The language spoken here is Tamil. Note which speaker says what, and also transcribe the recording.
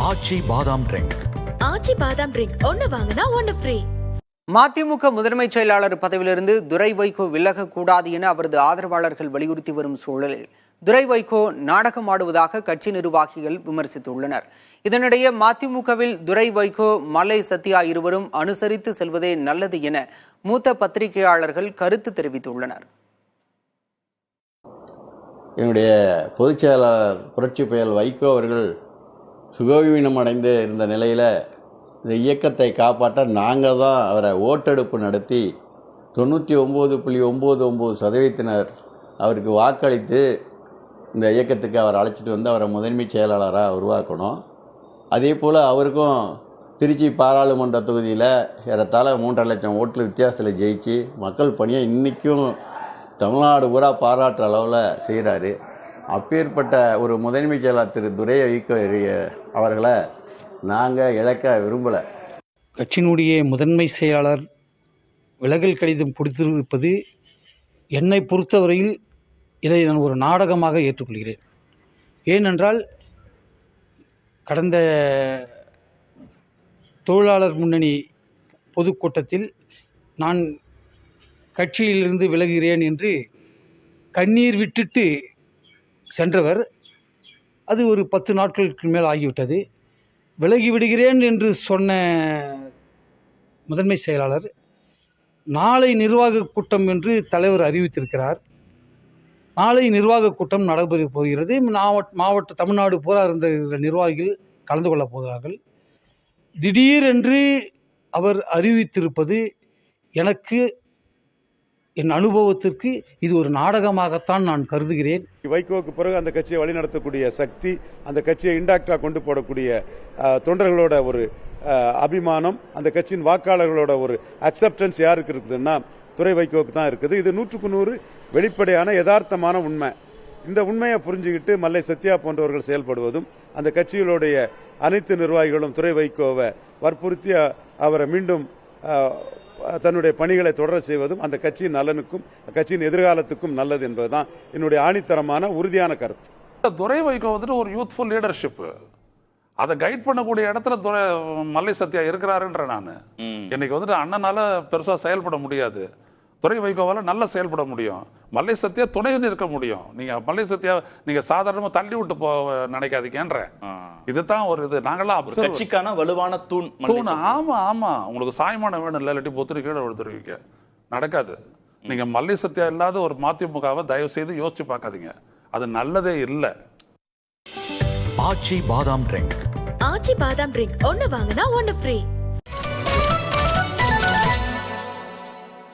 Speaker 1: ஆச்சி பாதாம் ட்ரிங்க்.
Speaker 2: ஆச்சி பாதாம் ட்ரிங்க் ஒன்னு வாங்கினா ஒன்னு ஃப்ரீ.
Speaker 3: மதிமுக முதன்மைச் செயலாளர் பதவியிலிருந்து துரை வைகோ விலகக்கூடாது என அவரது ஆதரவாளர்கள் வலியுறுத்தி வரும் சூழலில் துரை வைகோ நாடகமாடுவதாக கட்சி நிர்வாகிகள் விமர்சித்துள்ளனர். இதனிடையே மதிமுகவில் துரை வைகோ, மல்லை சத்யா இருவரும் அனுசரித்து செல்வதே நல்லது என மூத்த பத்திரிகையாளர்கள் கருத்து தெரிவித்துள்ளனர்.
Speaker 4: என்னுடைய பொதுச் செயலாளர் புரட்சி புயல் வைகோ அவர்கள் சுகவீனம் அடைந்து இருந்த நிலையில் இந்த இயக்கத்தை காப்பாற்ற நாங்கள் தான் அவரை ஓட்டெடுப்பு நடத்தி 99.99% அவருக்கு வாக்களித்து இந்த இயக்கத்துக்கு அவர் அழைச்சிட்டு வந்து அவரை முதன்மைச் செயலாளராக உருவாக்கணும். அதே போல் அவருக்கும் திருச்சி பாராளுமன்ற தொகுதியில் ஏறத்தாழ 3.5 லட்சம் ஓட்டு வித்தியாசத்தில் ஜெயிச்சு மக்கள் பணியை இன்றைக்கும் தமிழ்நாடு பூரா பாராட்டுற அளவில் செய்கிறாரு. அப்பேற்பட்ட ஒரு முதன்மைச் செயலாளர் திரு துரை வைகோ அவர்களை நாங்கள் இழக்க விரும்பலை.
Speaker 5: கட்சியினுடைய முதன்மை செயலாளர் விலகல் கடிதம் கொடுத்திருப்பது என்னை பொறுத்தவரையில் இதை நான் ஒரு நாடகமாக ஏற்றுக்கொள்கிறேன். ஏனென்றால் கடந்த தொழிலாளர் முன்னணி பொதுக்கூட்டத்தில் நான் கட்சியிலிருந்து விலகுகிறேன் என்று கண்ணீர் விட்டுட்டு சென்றவர். அது ஒரு 10 நாட்களுக்கு மேல் ஆகிவிட்டது. விலகிவிடுகிறேன் என்று சொன்ன முதன்மை செயலாளர் நாளை நிர்வாக கூட்டம் என்று தலைவர் அறிவித்திருக்கிறார். நாளை நிர்வாக கூட்டம் நடைபெறப் போகிறது. மாவட்ட தமிழ்நாடு பூரா இருந்த நிர்வாகிகள் கலந்து கொள்ளப் போகிறார்கள். திடீரென்று அவர் அறிவித்திருப்பது எனக்கு என் அனுபவத்திற்கு இது ஒரு நாடகமாகத்தான் நான் கருதுகிறேன்.
Speaker 6: வைகோவுக்கு பிறகு அந்த கட்சியை வழிநடத்தக்கூடிய சக்தி, அந்த கட்சியை இன்டாக்டாக கொண்டு போடக்கூடிய தொண்டர்களோட ஒரு அபிமானம், அந்த கட்சியின் வாக்காளர்களோட ஒரு அக்செப்டன்ஸ் யாருக்கு இருக்குதுன்னா துரை வைகோவுக்கு தான் இருக்குது. இது 100க்கு 100 வெளிப்படையான யதார்த்தமான உண்மை. இந்த உண்மையை புரிஞ்சுக்கிட்டு மல்லை சத்யா போன்றவர்கள் செயல்படுவதும், அந்த கட்சிகளுடைய அனைத்து நிர்வாகிகளும் துரை வைகோவை வற்புறுத்தி அவரை மீண்டும் தன்னுடைய பணிகளை தொடர செய்வதும் அந்த கட்சியின் நலனுக்கும் கட்சியின் எதிர்காலத்துக்கும் நல்லது என்பதுதான் என்னுடைய ஆணித்தரமான உறுதியான கருத்து.
Speaker 7: துரை வைகோ வந்துட்டு ஒரு யூத்ஃபுல் லீடர்ஷிப், அதை கைட் பண்ணக்கூடிய இடத்துல மல்லை சத்யா இருக்கிறாருன்ற நான் இன்னைக்கு வந்துட்டு அண்ணனால பெருசா செயல்பட முடியாது, துரை வைகோவால நல்லா செயல்பட முடியும். மல்லை சத்யா துணை இருக்க முடியும். நீங்க மல்லை சத்யா நீங்க சாதாரணமா தள்ளி விட்டு நினைக்காதீங்கன்ற இதுதான் ஒரு இது. நாங்கெல்லாம்
Speaker 8: கட்சிக்கான வலுவான தூண்.
Speaker 7: ஆமா ஆமா, உங்களுக்கு சாயமான வேணும் இல்லை, இல்லாட்டி பொத்துரு கீழே விழுத்துருவீங்க, நடக்காது. நீங்க மல்லை சத்யா இல்லாத ஒரு மதிமுகவை தயவு செய்து யோசிச்சு பார்க்காதீங்க, அது நல்லதே இல்லை.
Speaker 1: ஆச்சி பாதாம் ட்ரிங்க்.
Speaker 2: ஆச்சி பாதாம் ட்ரிங்க் ஒன்னு வாங்கினா ஒன்னு ஃப்ரீ.